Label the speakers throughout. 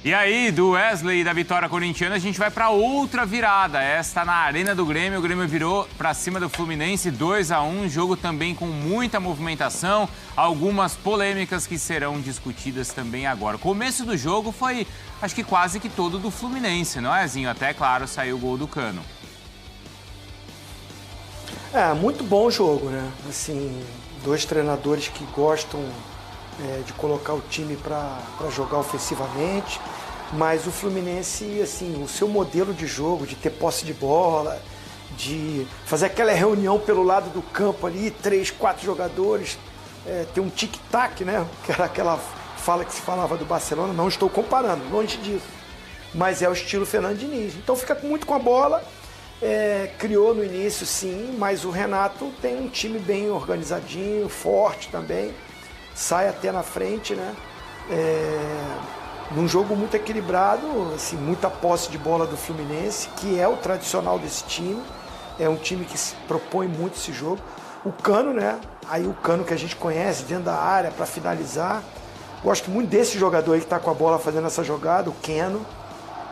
Speaker 1: E aí, do Wesley e da vitória corintiana, a gente vai para outra virada. Esta na Arena do Grêmio. O Grêmio virou para cima do Fluminense 2-1. Jogo também com muita movimentação. Algumas polêmicas que serão discutidas também agora. O começo do jogo foi, acho que quase que todo do Fluminense, não é, Zinho? Até, claro, saiu o gol do Cano.
Speaker 2: Muito bom jogo, né? Assim, dois treinadores que gostam de colocar o time para jogar ofensivamente, mas o Fluminense, assim, o seu modelo de jogo, de ter posse de bola, de fazer aquela reunião pelo lado do campo ali, 3, 4 jogadores, ter um tic-tac, né? Que era aquela fala que se falava do Barcelona, não estou comparando, longe disso, mas é o estilo Fernando Diniz. Então fica muito com a bola, criou no início sim, mas o Renato tem um time bem organizadinho, forte também, sai até na frente, né? Num jogo muito equilibrado, assim, muita posse de bola do Fluminense, que é o tradicional desse time. É um time que se propõe muito esse jogo. O Cano, né? Aí o Cano que a gente conhece dentro da área para finalizar. Gosto muito desse jogador aí que está com a bola fazendo essa jogada, o Keno.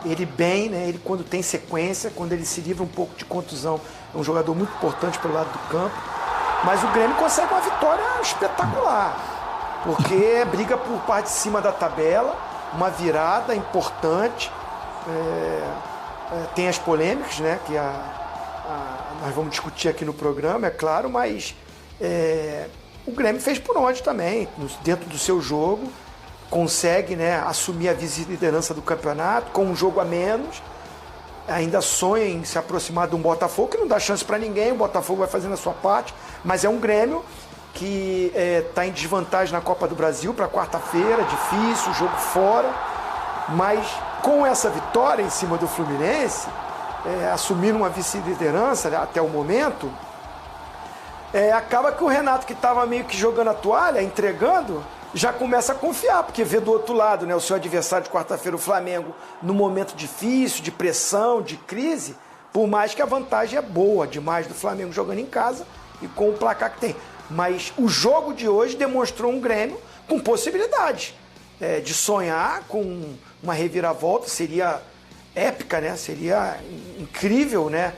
Speaker 2: Ele bem, né? Ele quando tem sequência, quando ele se livra um pouco de contusão, é um jogador muito importante pelo lado do campo. Mas o Grêmio consegue uma vitória espetacular. Porque briga por parte de cima da tabela, uma virada importante, tem as polêmicas, né, que nós vamos discutir aqui no programa, é claro, mas o Grêmio fez por onde também, dentro do seu jogo, consegue, né, assumir a vice-liderança do campeonato, com um jogo a menos, ainda sonha em se aproximar de um Botafogo, que não dá chance para ninguém, o Botafogo vai fazendo a sua parte, mas é um Grêmio que está em desvantagem na Copa do Brasil para quarta-feira, difícil, jogo fora, mas com essa vitória em cima do Fluminense, assumindo uma vice-liderança, né, até o momento, acaba que o Renato, que estava meio que jogando a toalha, entregando, já começa a confiar, porque vê do outro lado, né, o seu adversário de quarta-feira, o Flamengo, num momento difícil, de pressão, de crise, por mais que a vantagem é boa demais do Flamengo jogando em casa e com o placar que tem. Mas o jogo de hoje demonstrou um Grêmio com possibilidades de sonhar com uma reviravolta, seria épica, né? Seria incrível, né?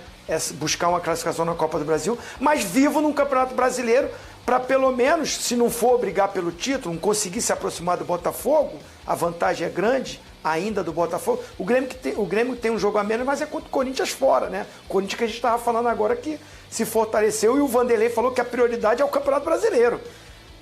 Speaker 2: Buscar uma classificação na Copa do Brasil, mas vivo num Campeonato Brasileiro para pelo menos, se não for brigar pelo título, não conseguir se aproximar do Botafogo, a vantagem é grande ainda do Botafogo. O Grêmio tem um jogo a menos, mas é contra o Corinthians fora, né? O Corinthians que a gente estava falando agora que se fortaleceu e o Vanderlei falou que a prioridade é o Campeonato Brasileiro.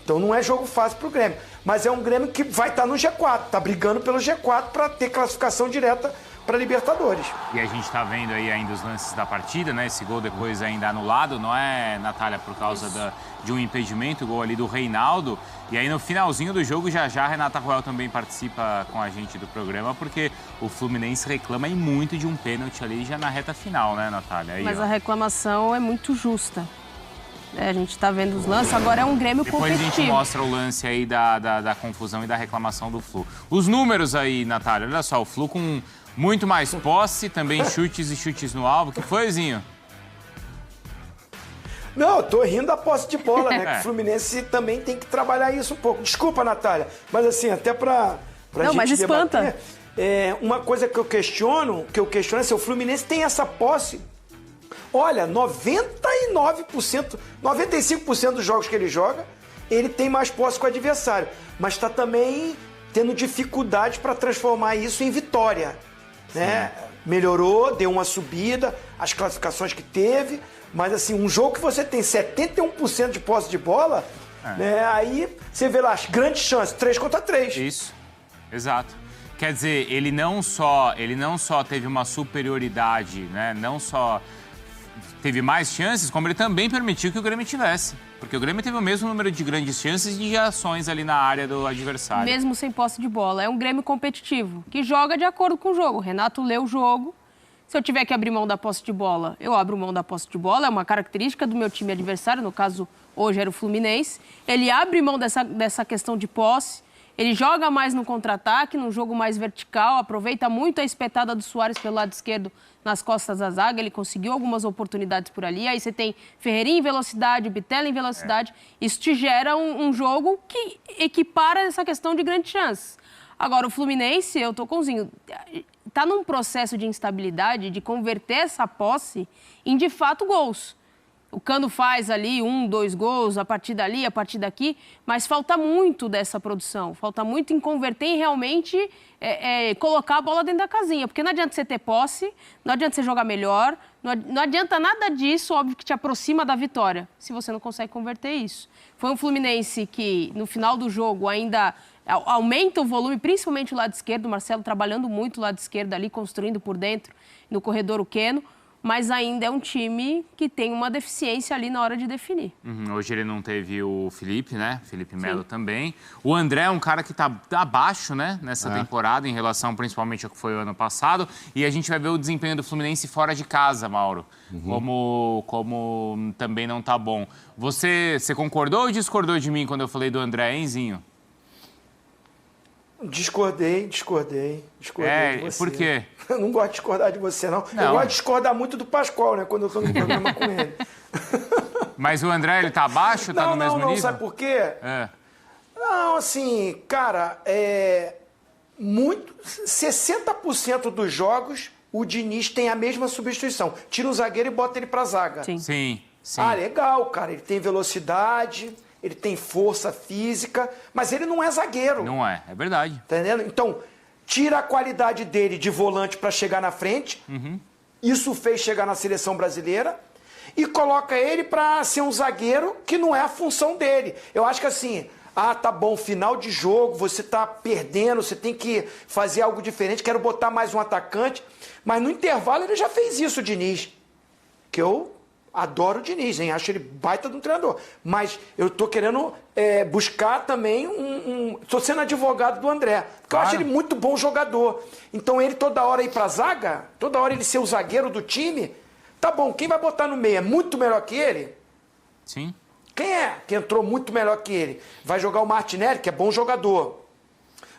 Speaker 2: Então não é jogo fácil para o Grêmio. Mas é um Grêmio que vai estar no G4, está brigando pelo G4 para ter classificação direta para Libertadores.
Speaker 1: E a gente está vendo aí ainda os lances da partida, né? Esse gol depois ainda anulado, não é, Natália, por causa de um impedimento, o gol ali do Reinaldo. E aí no finalzinho do jogo, já a Renata Roel também participa com a gente do programa, porque o Fluminense reclama aí muito de um pênalti ali já na reta final, né, Natália? Aí,
Speaker 3: mas a reclamação é muito justa. A gente está vendo os lances, agora é um Grêmio competitivo.
Speaker 1: Depois a gente mostra o lance aí da confusão e da reclamação do Flu. Os números aí, Natália, olha só, o Flu com muito mais posse, também chutes e chutes no alvo. O que foi, Zinho?
Speaker 2: Não, eu tô rindo da posse de bola, né? Que o Fluminense também tem que trabalhar isso um pouco. Desculpa, Natália, mas assim, até pra
Speaker 3: não,
Speaker 2: gente
Speaker 3: mas espanta.
Speaker 2: debater, uma coisa que eu questiono é se o Fluminense tem essa posse. Olha, 99%, 95% dos jogos que ele joga, ele tem mais posse que o adversário. Mas está também tendo dificuldade para transformar isso em vitória. Né? Melhorou, deu uma subida, as classificações que teve, mas assim, um jogo que você tem 71% de posse de bola, né? Aí você vê lá as grandes chances, 3 contra 3.
Speaker 1: Isso, exato. Quer dizer, ele não só teve uma superioridade, né? Não só teve mais chances, como ele também permitiu que o Grêmio tivesse. Porque o Grêmio teve o mesmo número de grandes chances e de ações ali na área do adversário.
Speaker 3: Mesmo sem posse de bola. É um Grêmio competitivo, que joga de acordo com o jogo. O Renato lê o jogo. Se eu tiver que abrir mão da posse de bola, eu abro mão da posse de bola. É uma característica do meu time adversário. No caso, hoje era o Fluminense. Ele abre mão dessa questão de posse. Ele joga mais no contra-ataque, num jogo mais vertical, aproveita muito a espetada do Suárez pelo lado esquerdo nas costas da zaga, ele conseguiu algumas oportunidades por ali, aí você tem Ferreirinha em velocidade, Bitelo em velocidade, isso te gera um jogo que equipara essa questão de grandes chances. Agora, o Fluminense, eu tô com o Zinho, tá num processo de instabilidade de converter essa posse em, de fato, gols. O Cano faz ali 1, 2 gols, a partir dali, a partir daqui, mas falta muito dessa produção, falta muito em converter em realmente colocar a bola dentro da casinha, porque não adianta você ter posse, não adianta você jogar melhor, não adianta nada disso, óbvio, que te aproxima da vitória, se você não consegue converter isso. Foi um Fluminense que, no final do jogo, ainda aumenta o volume, principalmente o lado esquerdo, o Marcelo trabalhando muito o lado esquerdo ali, construindo por dentro, no corredor o Keno, mas ainda é um time que tem uma deficiência ali na hora de definir.
Speaker 1: Hoje ele não teve o Felipe, né? Felipe Melo também. O André é um cara que tá abaixo, né? Nessa temporada, em relação principalmente ao que foi o ano passado. E a gente vai ver o desempenho do Fluminense fora de casa, Mauro. Como também não tá bom. Você concordou ou discordou de mim quando eu falei do André, hein, Zinho?
Speaker 2: Discordei de você.
Speaker 1: Por quê?
Speaker 2: Eu não gosto de discordar de você, não. Eu gosto de discordar muito do Pascoal, né? Quando eu tô no programa com ele.
Speaker 1: Mas o André, ele tá abaixo? Tá no mesmo nível?
Speaker 2: Não, sabe por quê? Não, assim, cara, 60% dos jogos o Diniz tem a mesma substituição. Tira um zagueiro e bota ele pra zaga.
Speaker 1: Sim.
Speaker 2: Ah, legal, cara. Ele tem velocidade, ele tem força física, mas ele não é zagueiro.
Speaker 1: Não é verdade.
Speaker 2: Entendendo? Então, tira a qualidade dele de volante para chegar na frente. Isso fez chegar na seleção brasileira. E coloca ele para ser um zagueiro que não é a função dele. Eu acho que assim, tá bom, final de jogo, você tá perdendo, você tem que fazer algo diferente, quero botar mais um atacante. Mas no intervalo ele já fez isso, o Diniz. Que eu adoro o Diniz, hein? Acho ele baita de um treinador. Mas eu tô querendo buscar também Tô sendo advogado do André. Porque eu acho ele muito bom jogador. Então ele toda hora ir pra zaga, toda hora ele ser o zagueiro do time, tá bom, quem vai botar no meio é muito melhor que ele?
Speaker 1: Sim.
Speaker 2: Quem é que entrou muito melhor que ele? Vai jogar o Martinelli, que é bom jogador.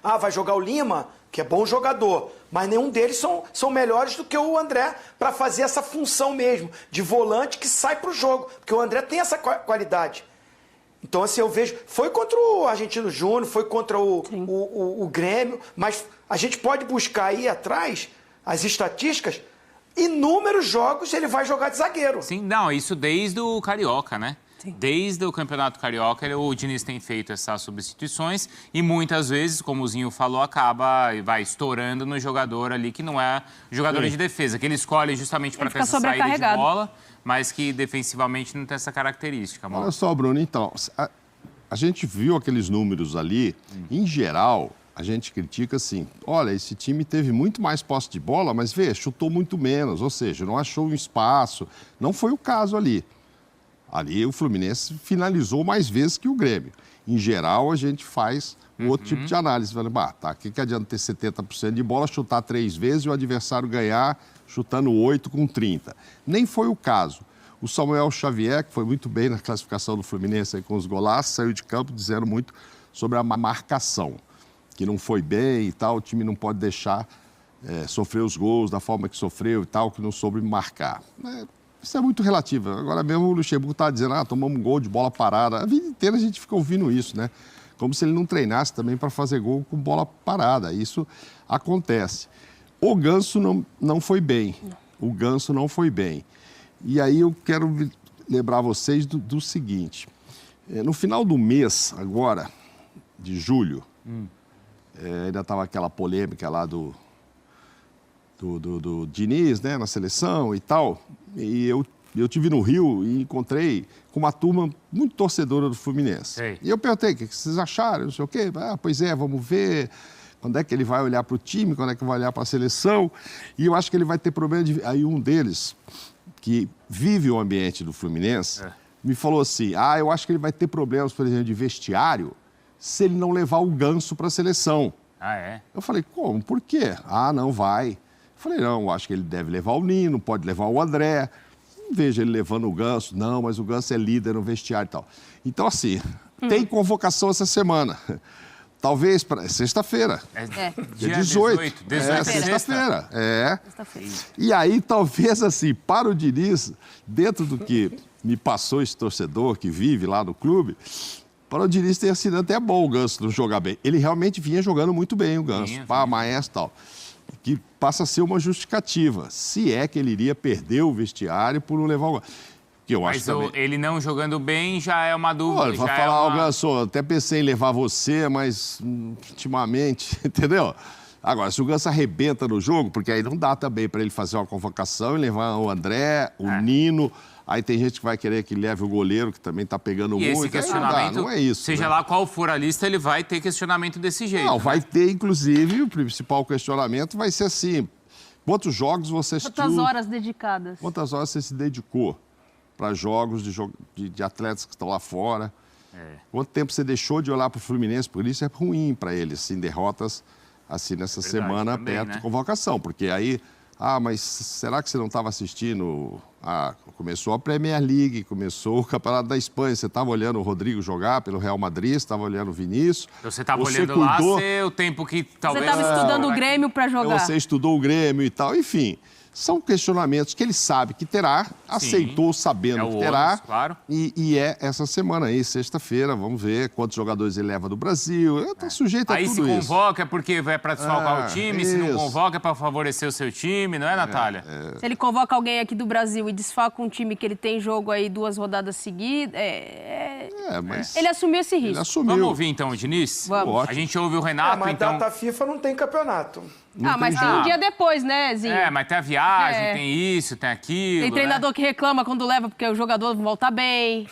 Speaker 2: Vai jogar o Lima, que é bom jogador. Mas nenhum deles são melhores do que o André para fazer essa função mesmo, de volante que sai pro jogo. Porque o André tem essa qualidade. Então, assim, eu vejo... Foi contra o Argentino Júnior, foi contra o Grêmio, mas a gente pode buscar aí atrás as estatísticas, inúmeros jogos ele vai jogar de zagueiro.
Speaker 1: Sim, não, isso desde o Carioca, né? Desde o Campeonato Carioca, o Diniz tem feito essas substituições e muitas vezes, como o Zinho falou, vai estourando no jogador ali que não é jogador de defesa, que ele escolhe justamente para ter essa saída de bola, mas que defensivamente não tem essa característica.
Speaker 4: Olha só, Bruno, então, a gente viu aqueles números ali, em geral, a gente critica assim, olha, esse time teve muito mais posse de bola, mas chutou muito menos, ou seja, não achou um espaço, não foi o caso ali. Ali o Fluminense finalizou mais vezes que o Grêmio. Em geral, a gente faz um outro tipo de análise. O que adianta ter 70% de bola, chutar 3 vezes e o adversário ganhar chutando 8 com 30? Nem foi o caso. O Samuel Xavier, que foi muito bem na classificação do Fluminense aí com os golaços, saiu de campo dizendo muito sobre a marcação, que não foi bem e tal, o time não pode deixar sofrer os gols da forma que sofreu e tal, que não soube marcar. Isso é muito relativo. Agora mesmo o Luxemburgo está dizendo, tomamos um gol de bola parada. A vida inteira a gente fica ouvindo isso, né? Como se ele não treinasse também para fazer gol com bola parada. Isso acontece. O Ganso não foi bem. O Ganso não foi bem. E aí eu quero lembrar vocês do seguinte. No final do mês, agora, de julho, ainda estava aquela polêmica lá do Diniz, né, na seleção e tal. E eu estive no Rio e encontrei com uma turma muito torcedora do Fluminense.
Speaker 1: Sei.
Speaker 4: E eu perguntei, o que vocês acharam? Não sei o quê. Pois é, vamos ver quando é que ele vai olhar para o time, quando é que vai olhar para a seleção. E eu acho que ele vai ter problema Aí um deles, que vive o ambiente do Fluminense, me falou assim, eu acho que ele vai ter problemas, por exemplo, de vestiário, se ele não levar o Ganso para a seleção. Eu falei, como? Por quê? Não vai. Eu falei, não, acho que ele deve levar o Nino, pode levar o André. Não vejo ele levando o Ganso. Não, mas o Ganso é líder no vestiário e tal. Então, assim, tem convocação essa semana. Talvez para sexta-feira. Dia 18.
Speaker 1: 18
Speaker 4: sexta-feira. E aí, talvez, assim, para o Diniz, dentro do que me passou esse torcedor que vive lá no clube, Para o Diniz ter sido até bom o Ganso não jogar bem. Ele realmente vinha jogando muito bem o Ganso. Pá, maestro e tal. Que passa a ser uma justificativa. Se é que ele iria perder o vestiário por não levar o Ganso. Que eu acho
Speaker 1: Mas
Speaker 4: também.
Speaker 1: ele não jogando bem já é uma dúvida.
Speaker 4: Olha, vai
Speaker 1: já
Speaker 4: falar,
Speaker 1: é uma...
Speaker 4: Ganso, até pensei em levar você, mas ultimamente, entendeu? Agora, se o Ganso arrebenta no jogo, porque aí não dá também para ele fazer uma convocação e levar o André, o Nino. Aí tem gente que vai querer que leve o goleiro, que também tá pegando
Speaker 1: E
Speaker 4: muito.
Speaker 1: esse questionamento,
Speaker 4: não é isso.
Speaker 1: seja
Speaker 4: né?
Speaker 1: lá qual for a lista, ele vai ter questionamento desse jeito.
Speaker 4: Não,
Speaker 1: né?
Speaker 4: vai ter, inclusive, o principal questionamento vai ser assim: quantos jogos você assistiu?
Speaker 3: Quantas horas dedicadas?
Speaker 4: Quantas horas você se dedicou para jogos de atletas que estão lá fora? Quanto tempo você deixou de olhar para o Fluminense? Por isso é ruim para ele, assim, derrotas assim nessa semana
Speaker 1: também,
Speaker 4: perto
Speaker 1: né?
Speaker 4: de convocação. Porque aí, mas será que você não estava assistindo? Começou a Premier League, começou o Campeonato da Espanha. Você estava olhando o Rodrigo jogar pelo Real Madrid, estava olhando o Vinícius.
Speaker 1: Então você estava olhando lá, o tempo que talvez...
Speaker 3: Você estava estudando o Grêmio para jogar.
Speaker 4: Você estudou o Grêmio e tal. Enfim, são questionamentos que ele sabe que terá, aceitou sabendo que terá.
Speaker 1: ônus, claro.
Speaker 4: E é essa semana aí, sexta-feira, vamos ver quantos jogadores ele leva do Brasil. Está sujeito a
Speaker 1: Aí
Speaker 4: tudo
Speaker 1: se
Speaker 4: isso.
Speaker 1: convoca é porque vai para desfalcar o time, se não
Speaker 4: isso.
Speaker 1: convoca é para favorecer o seu time, não é, Natália?
Speaker 3: Se ele convoca alguém aqui do Brasil e desfalca um time que ele tem jogo aí 2 rodadas seguidas,
Speaker 4: Mas
Speaker 3: ele assumiu esse
Speaker 4: ele
Speaker 3: risco.
Speaker 4: assumiu.
Speaker 1: Vamos ouvir então o Diniz?
Speaker 3: Vamos.
Speaker 1: A gente ouve o Renato,
Speaker 2: mas
Speaker 1: então...
Speaker 2: data FIFA não tem campeonato.
Speaker 3: Mas tem um dia depois, né, Zinho?
Speaker 1: Mas tem a viagem, tem isso, tem aquilo,
Speaker 3: Tem treinador que reclama quando leva porque o jogador volta bem.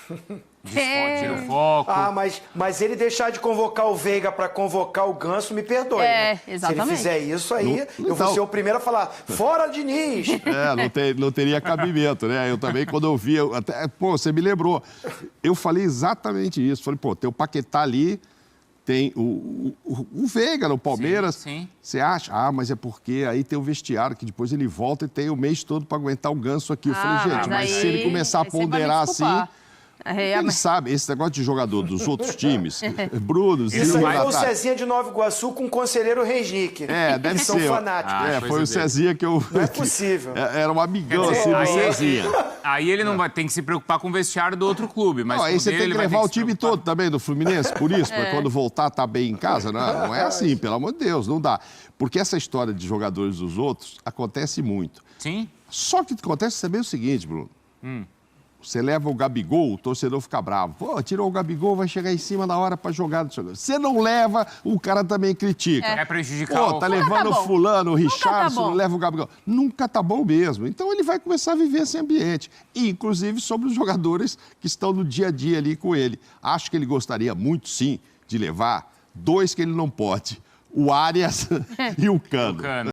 Speaker 1: Tira o foco.
Speaker 2: Mas ele deixar de convocar o Veiga para convocar o Ganso, me perdoe. né?
Speaker 3: Exatamente.
Speaker 2: Se ele fizer isso aí, eu vou ser o primeiro a falar, fora Diniz!
Speaker 4: Não teria cabimento, né? Eu também, quando eu vi, você me lembrou. Eu falei exatamente isso. Falei, tem o Paquetá ali, tem o Veiga no Palmeiras.
Speaker 1: Sim.
Speaker 4: Você acha? Mas é porque aí tem o vestiário, que depois ele volta e tem o mês todo para aguentar o Ganso aqui. Eu falei, gente, mas se ele começar a ponderar assim... Ele sabe, esse negócio de jogador dos outros times, Bruno,
Speaker 2: Isso aí foi o
Speaker 4: Natália.
Speaker 2: Cezinha de Nova Iguaçu com o conselheiro Resnick.
Speaker 4: Deve
Speaker 2: São
Speaker 4: ser.
Speaker 2: fanáticos.
Speaker 4: Foi o Cezinha que eu...
Speaker 2: Não é possível.
Speaker 4: Era um amigão,
Speaker 1: Quer dizer,
Speaker 4: assim, do Cezinha.
Speaker 1: Aí ele não vai ter que se preocupar com o vestiário do outro clube, mas
Speaker 4: Aí você tem que levar o time
Speaker 1: todo.
Speaker 4: todo também do Fluminense, por isso, para quando voltar tá bem em casa. Não é assim, pelo amor de Deus, não dá. Porque essa história de jogadores dos outros acontece muito.
Speaker 1: Sim.
Speaker 4: Só que acontece também o seguinte, Bruno. Você leva o Gabigol, o torcedor fica bravo. Tirou o Gabigol, vai chegar em cima da hora para jogar. Você não leva, o cara também critica.
Speaker 1: É prejudicar o...
Speaker 4: Tá levando o fulano, o Richarlison, não leva o Gabigol. Nunca tá bom mesmo. Então ele vai começar a viver esse ambiente. E, inclusive, sobre os jogadores que estão no dia a dia ali com ele. Acho que ele gostaria muito, sim, de levar 2 que ele não pode. O Arias e o Cano.